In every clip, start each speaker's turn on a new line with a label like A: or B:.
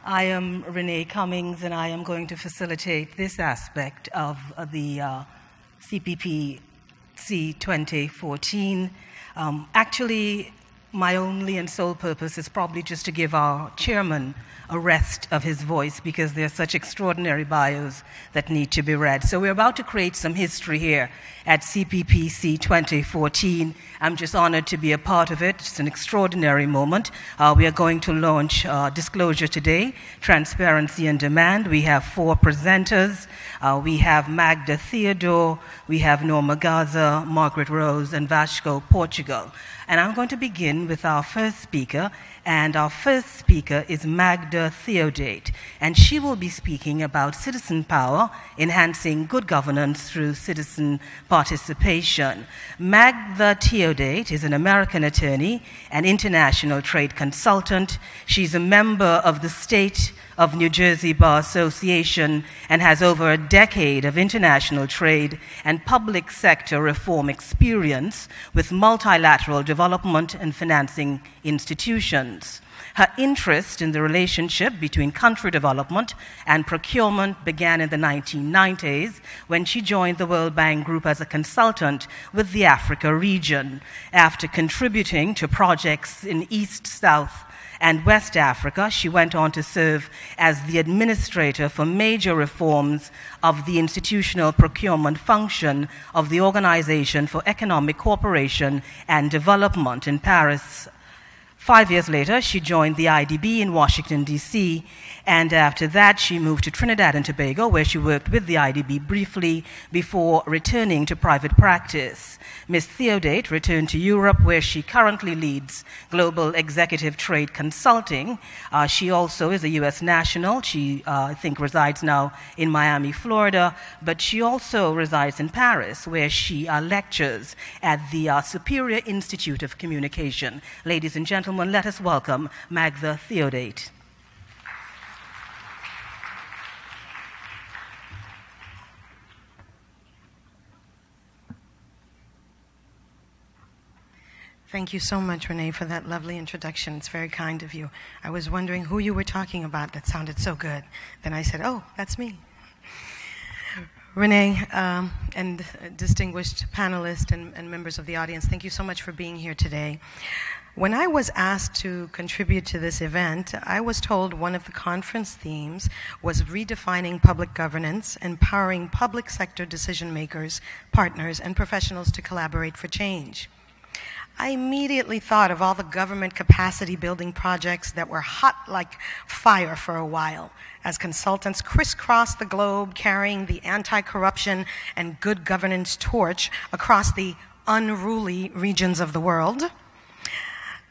A: I am Renee Cummings, and I am going to facilitate this aspect of the CPPC 2014. Actually, my only and sole purpose is probably just to give our chairman a rest of his voice, because there are such extraordinary bios that need to be read. So we're about to create some history here at CPPC 2014. I'm just honored to be a part of it. It's an extraordinary moment. We are going to launch disclosure today, transparency and demand. We have 4 presenters. We have Magda Theodore, we have Norma Gaza, Margaret Rose, and Vasco Portugal. And I'm going to begin with our first speaker, and our first speaker is Magda Theodate, and she will be speaking about citizen power, enhancing good governance through citizen participation. Magda Theodate is an American attorney and international trade consultant. She's a member of the State of New Jersey Bar Association and has over a decade of international trade and public sector reform experience with multilateral development and financing institutions. Her interest in the relationship between country development and procurement began in the 1990s when she joined the World Bank Group as a consultant with the Africa region. After contributing to projects in East, South, and West Africa, she went on to serve as the administrator for major reforms of the institutional procurement function of the Organization for Economic Cooperation and Development in Paris. 5 years later, she joined the IDB in Washington, D.C., and after that, she moved to Trinidad and Tobago, where she worked with the IDB briefly before returning to private practice. Ms. Theodate returned to Europe, where she currently leads Global Executive Trade Consulting. She also is a U.S. national. She, I think, resides now in Miami, Florida, but she also resides in Paris, where she lectures at the Superior Institute of Communication. Ladies and gentlemen, let us welcome Magda Theodate.
B: Thank you so much, Renee, for that lovely introduction. It's very kind of you. I was wondering who you were talking about. That sounded so good. Then I said, oh, that's me. Renee, and distinguished panelists and members of the audience, thank you so much for being here today. When I was asked to contribute to this event, I was told one of the conference themes was redefining public governance, empowering public sector decision makers, partners, and professionals to collaborate for change. I immediately thought of all the government capacity building projects that were hot like fire for a while, as consultants crisscrossed the globe carrying the anti-corruption and good governance torch across the unruly regions of the world.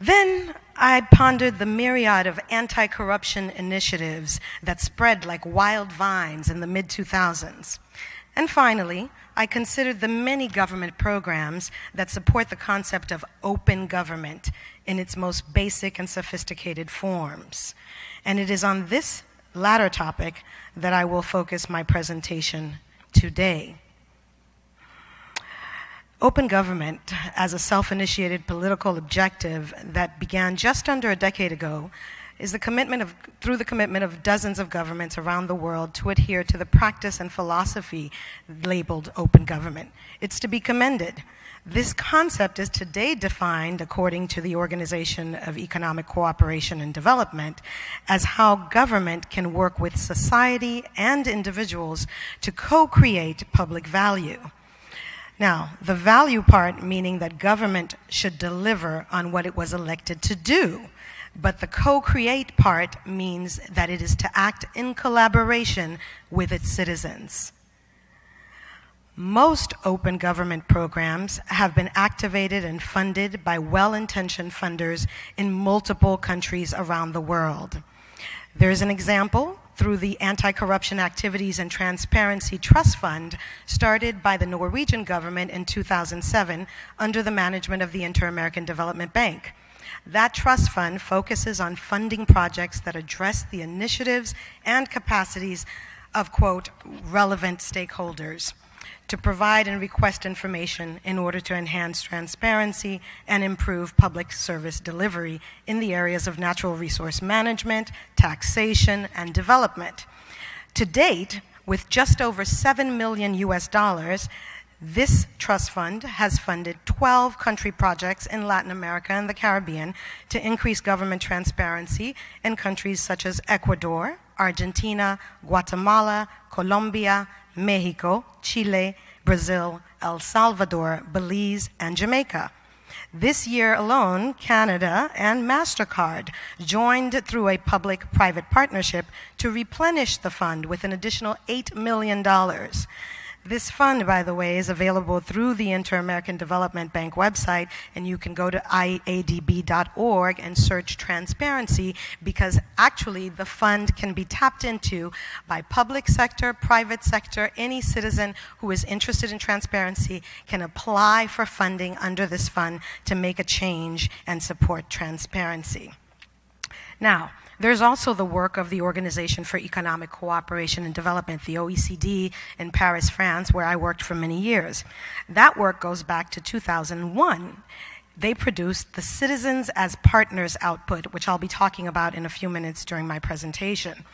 B: Then I pondered the myriad of anti-corruption initiatives that spread like wild vines in the mid-2000s. And finally, I considered the many government programs that support the concept of open government in its most basic and sophisticated forms. And it is on this latter topic that I will focus my presentation today. Open government, as a self-initiated political objective that began just under a decade ago, is through the commitment of dozens of governments around the world to adhere to the practice and philosophy labeled open government. It's to be commended. This concept is today defined, according to the Organization of Economic Cooperation and Development, as how government can work with society and individuals to co-create public value. Now, the value part meaning that government should deliver on what it was elected to do. But the co-create part means that it is to act in collaboration with its citizens. Most open government programs have been activated and funded by well-intentioned funders in multiple countries around the world. There's an example through the Anti-Corruption Activities and Transparency Trust Fund, started by the Norwegian government in 2007 under the management of the Inter-American Development Bank. That trust fund focuses on funding projects that address the initiatives and capacities of, quote, relevant stakeholders. to provide and request information in order to enhance transparency and improve public service delivery in the areas of natural resource management, taxation, and development. To date, with just over $7 million US, this trust fund has funded 12 country projects in Latin America and the Caribbean to increase government transparency in countries such as Ecuador, Argentina, Guatemala, Colombia, Mexico, Chile, Brazil, El Salvador, Belize, and Jamaica. This year alone, Canada and MasterCard joined through a public-private partnership to replenish the fund with an additional $8 million. This fund, by the way, is available through the Inter-American Development Bank website, and you can go to iadb.org and search transparency, because actually the fund can be tapped into by public sector, private sector. Any citizen who is interested in transparency can apply for funding under this fund to make a change and support transparency. Now, there's also the work of the Organization for Economic Cooperation and Development, the OECD, in Paris, France, where I worked for many years. That work goes back to 2001. They produced the Citizens as Partners output, which I'll be talking about in a few minutes during my presentation.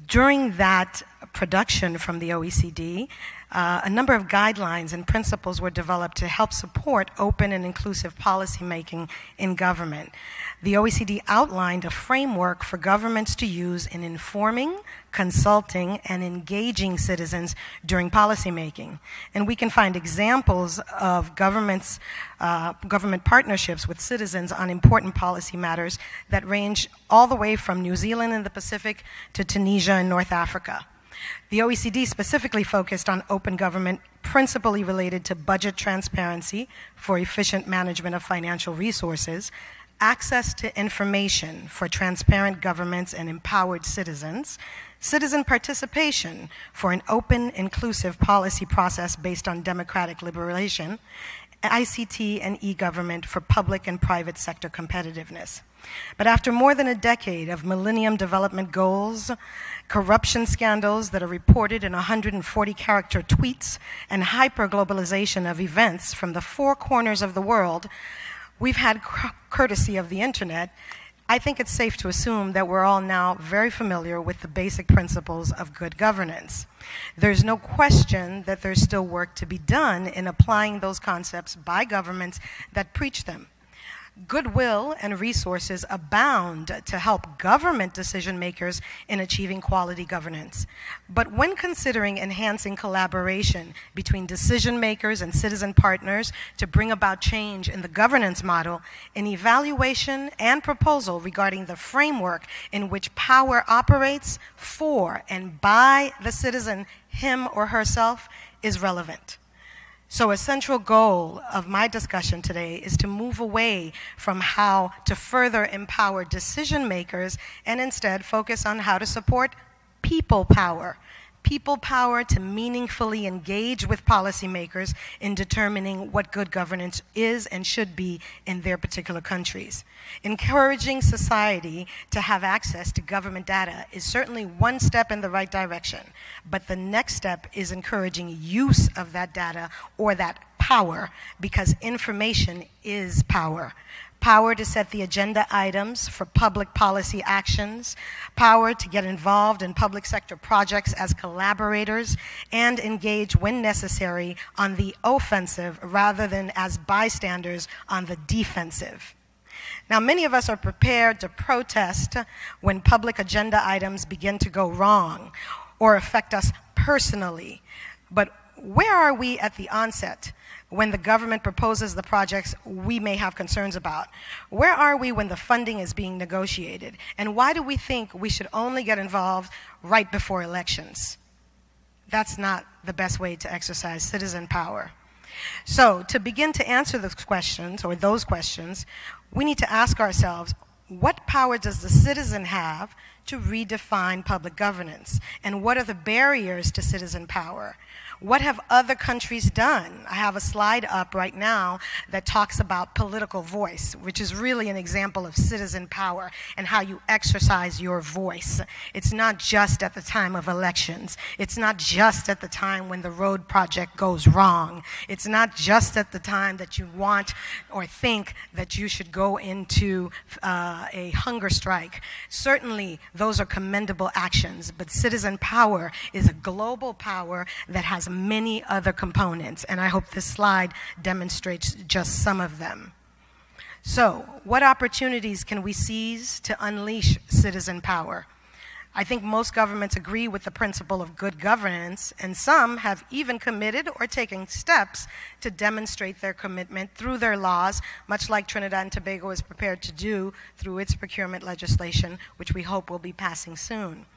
B: During that production from the OECD, a number of guidelines and principles were developed to help support open and inclusive policymaking in government. The OECD outlined a framework for governments to use in informing, consulting, and engaging citizens during policymaking. And we can find examples of government partnerships with citizens on important policy matters that range all the way from New Zealand in the Pacific to Tunisia in North Africa. The OECD specifically focused on open government, principally related to budget transparency for efficient management of financial resources, access to information for transparent governments and empowered citizens, citizen participation for an open, inclusive policy process based on democratic liberation, ICT and e-government for public and private sector competitiveness. But after more than a decade of Millennium Development Goals, corruption scandals that are reported in 140-character tweets, and hyper-globalization of events from the four corners of the world, we've had courtesy of the internet. I think it's safe to assume that we're all now very familiar with the basic principles of good governance. There's no question that there's still work to be done in applying those concepts by governments that preach them. Goodwill and resources abound to help government decision makers in achieving quality governance. But when considering enhancing collaboration between decision makers and citizen partners to bring about change in the governance model, an evaluation and proposal regarding the framework in which power operates for and by the citizen, him or herself, is relevant. So a central goal of my discussion today is to move away from how to further empower decision makers and instead focus on how to support people power. People power to meaningfully engage with policymakers in determining what good governance is and should be in their particular countries. Encouraging society to have access to government data is certainly one step in the right direction, but the next step is encouraging use of that data or that power, because information is power. Power to set the agenda items for public policy actions, power to get involved in public sector projects as collaborators, and engage when necessary on the offensive rather than as bystanders on the defensive. Now, many of us are prepared to protest when public agenda items begin to go wrong or affect us personally. But where are we at the onset when the government proposes the projects we may have concerns about? Where are we when the funding is being negotiated? And why do we think we should only get involved right before elections? That's not the best way to exercise citizen power. So to begin to answer those questions, we need to ask ourselves, what power does the citizen have to redefine public governance? And what are the barriers to citizen power? What have other countries done? I have a slide up right now that talks about political voice, which is really an example of citizen power and how you exercise your voice. It's not just at the time of elections. It's not just at the time when the road project goes wrong. It's not just at the time that you want or think that you should go into a hunger strike. Certainly, those are commendable actions, but citizen power is a global power that has many other components, and I hope this slide demonstrates just some of them. So, what opportunities can we seize to unleash citizen power? I think most governments agree with the principle of good governance, and some have even committed or taken steps to demonstrate their commitment through their laws, much like Trinidad and Tobago is prepared to do through its procurement legislation, which we hope will be passing soon.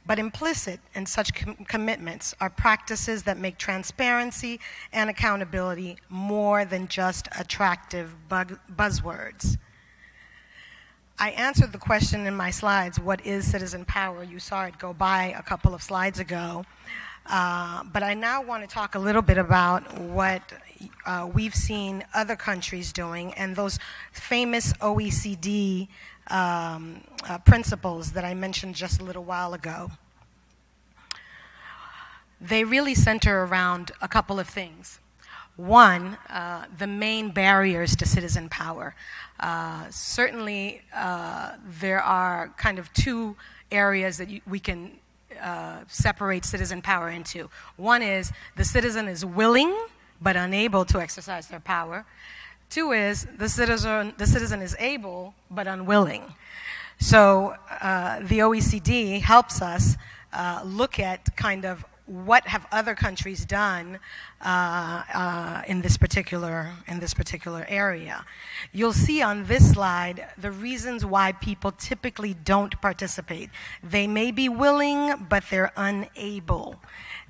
B: But implicit in such commitments are practices that make transparency and accountability more than just attractive buzzwords. I answered the question in my slides, what is citizen power? You saw it go by a couple of slides ago. But I now want to talk a little bit about what we've seen other countries doing and those famous OECD principles that I mentioned just a little while ago. They really center around a couple of things. One, the main barriers to citizen power. Certainly, there are kind of two areas that we can separate citizen power into. One is the citizen is willing but unable to exercise their power. Two is the citizen is able but unwilling. So the OECD helps us look at kind of what have other countries done in this particular area. You'll see on this slide the reasons why people typically don't participate. They may be willing, but they're unable.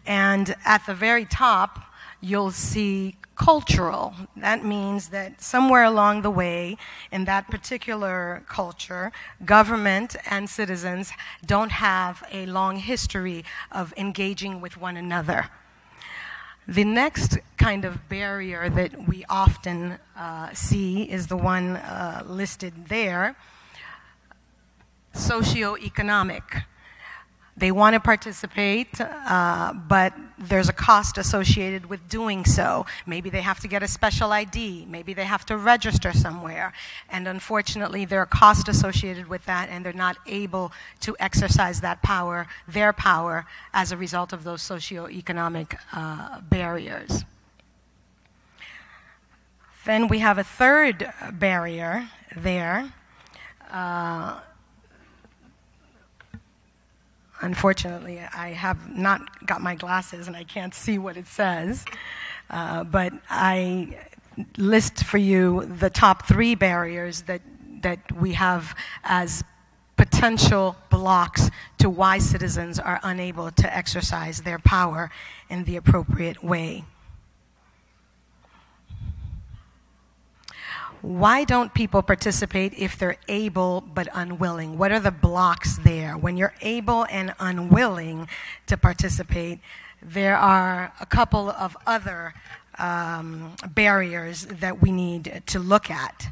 B: And at the very top, you'll see cultural. That means that somewhere along the way in that particular culture, government and citizens don't have a long history of engaging with one another. The next kind of barrier that we often see is the one listed there, socioeconomic. They want to participate, but there's a cost associated with doing so. Maybe they have to get a special ID. Maybe they have to register somewhere. And unfortunately, there are costs associated with that, and they're not able to exercise that power, their power, as a result of those socioeconomic barriers. Then we have a third barrier there. Unfortunately, I have not got my glasses and I can't see what it says, but I list for you the top 3 barriers that we have as potential blocks to why citizens are unable to exercise their power in the appropriate way. Why don't people participate if they're able but unwilling? What are the blocks there? When you're able and unwilling to participate, there are a couple of other barriers that we need to look at.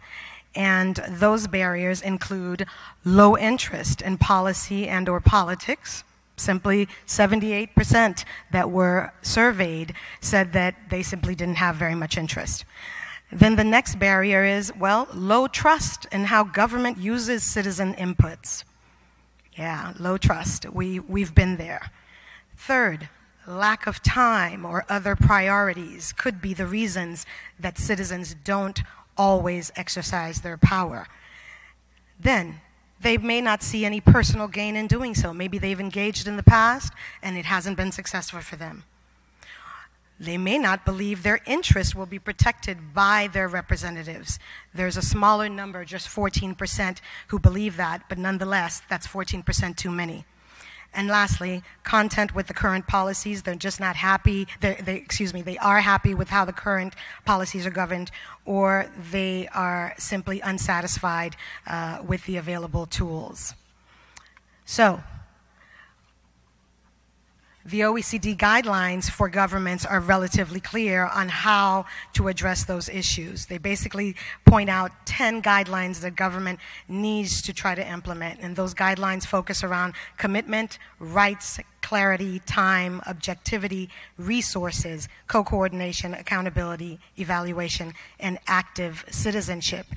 B: And those barriers include low interest in policy and or politics. Simply 78% that were surveyed said that they simply didn't have very much interest. Then the next barrier is, well, low trust in how government uses citizen inputs. Yeah, low trust. We've been there. Third, lack of time or other priorities could be the reasons that citizens don't always exercise their power. Then, they may not see any personal gain in doing so. Maybe they've engaged in the past and it hasn't been successful for them. They may not believe their interests will be protected by their representatives. There's a smaller number, just 14%, who believe that, but nonetheless, that's 14% too many. And lastly, content with the current policies. They're just not happy. They are happy with how the current policies are governed, or they are simply unsatisfied with the available tools. So, The OECD guidelines for governments are relatively clear on how to address those issues. They basically point out 10 guidelines that government needs to try to implement, and those guidelines focus around commitment, rights, clarity, time, objectivity, resources, co-coordination, accountability, evaluation, and active citizenship.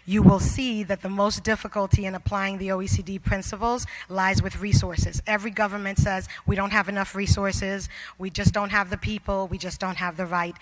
B: You will see that the most difficulty in applying the OECD principles lies with resources. Every government says, we don't have enough resources, we just don't have the people, we just don't have the right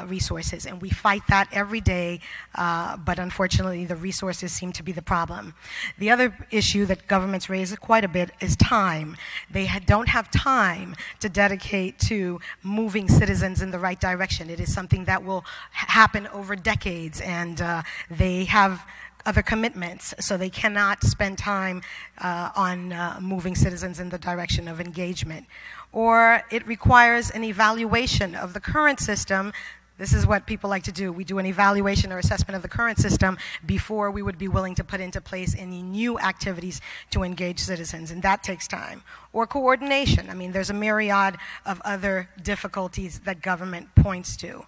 B: resources. And we fight that every day, but unfortunately the resources seem to be the problem. The other issue that governments raise quite a bit is time. They don't have time to dedicate to moving citizens in the right direction. It is something that will happen over decades, and they have other commitments, so they cannot spend time on moving citizens in the direction of engagement. Or it requires an evaluation of the current system. This is what people like to do. We do an evaluation or assessment of the current system before we would be willing to put into place any new activities to engage citizens, and that takes time. Or coordination. I mean, there's a myriad of other difficulties that government points to.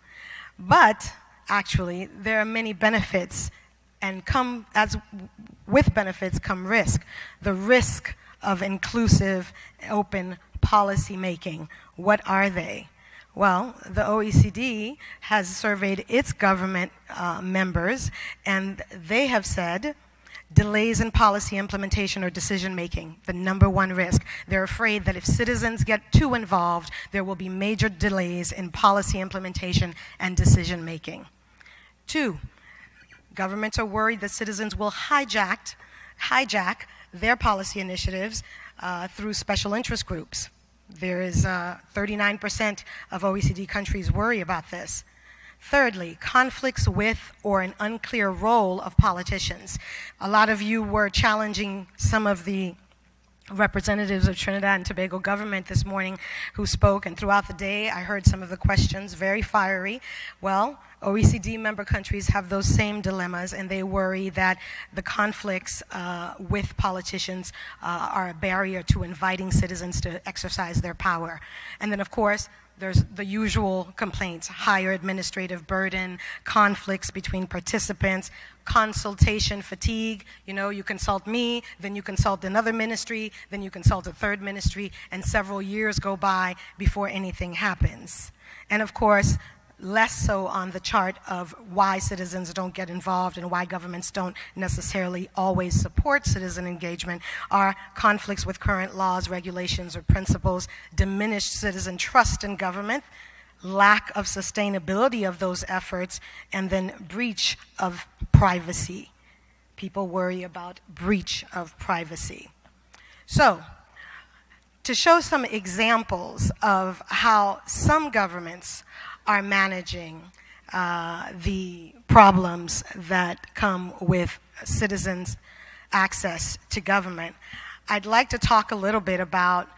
B: But actually, there are many benefits, and with benefits come risk. The risk of inclusive, open policy making. What are they? Well, the OECD has surveyed its government members, and they have said delays in policy implementation or decision making, the #1 risk. They're afraid that if citizens get too involved, there will be major delays in policy implementation and decision making. 2, governments are worried that citizens will hijack their policy initiatives through special interest groups. There is 39% of OECD countries worry about this. Thirdly, conflicts with or an unclear role of politicians. A lot of you were challenging some of the representatives of Trinidad and Tobago government this morning who spoke, and throughout the day I heard some of the questions, very fiery. Well, OECD member countries have those same dilemmas, and they worry that the conflicts with politicians are a barrier to inviting citizens to exercise their power. And then, of course, there's the usual complaints: higher administrative burden, conflicts between participants, consultation fatigue. You know, you consult me, then you consult another ministry, then you consult a third ministry, and several years go by before anything happens. And of course, less so on the chart of why citizens don't get involved and why governments don't necessarily always support citizen engagement are conflicts with current laws, regulations, or principles, diminished citizen trust in government, lack of sustainability of those efforts, and then breach of privacy. People worry about breach of privacy. So, to show some examples of how some governments are managing the problems that come with citizens' access to government, I'd like to talk a little bit about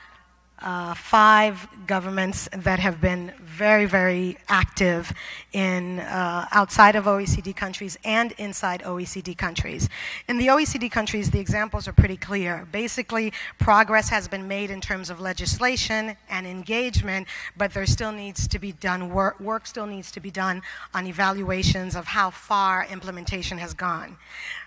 B: 5 governments that have been very, very active in outside of OECD countries and inside OECD countries. In the OECD countries, the examples are pretty clear. Basically, progress has been made in terms of legislation and engagement, but there still needs to be done work still needs to be done on evaluations of how far implementation has gone.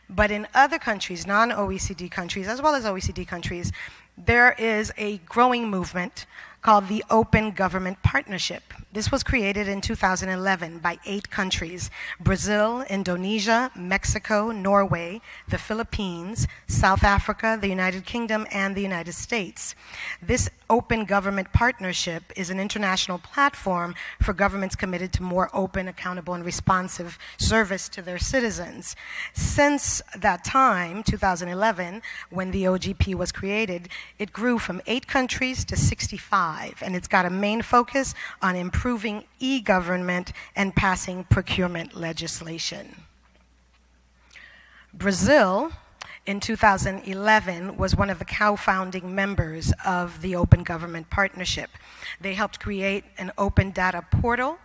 B: But in other countries, non-OECD countries, as well as OECD countries, there is a growing movement called the Open Government Partnership. This was created in 2011 by 8 countries: Brazil, Indonesia, Mexico, Norway, the Philippines, South Africa, the United Kingdom, and the United States. This Open Government Partnership is an international platform for governments committed to more open, accountable, and responsive service to their citizens. Since that time, 2011, when the OGP was created, it grew from 8 countries to 65, and it's got a main focus on improving e-government and passing procurement legislation. Brazil, in 2011, was one of the co-founding members of the Open Government Partnership. They helped create an open data portal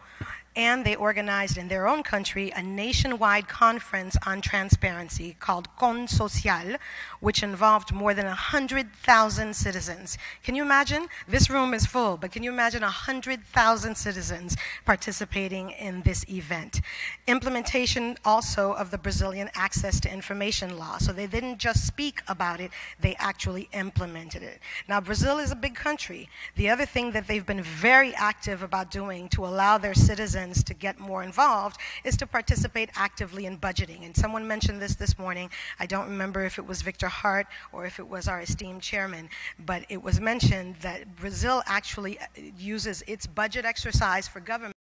B: and they organized in their own country a nationwide conference on transparency called Con Social, which involved more than 100,000 citizens. Can you imagine? This room is full, but can you imagine 100,000 citizens participating in this event? Implementation also of the Brazilian Access to Information Law. So they didn't just speak about it, they actually implemented it. Now, Brazil is a big country. The other thing that they've been very active about doing to allow their citizens to get more involved is to participate actively in budgeting. And someone mentioned this morning. I don't remember if it was Victor Hart or if it was our esteemed chairman, but it was mentioned that Brazil actually uses its budget exercise for government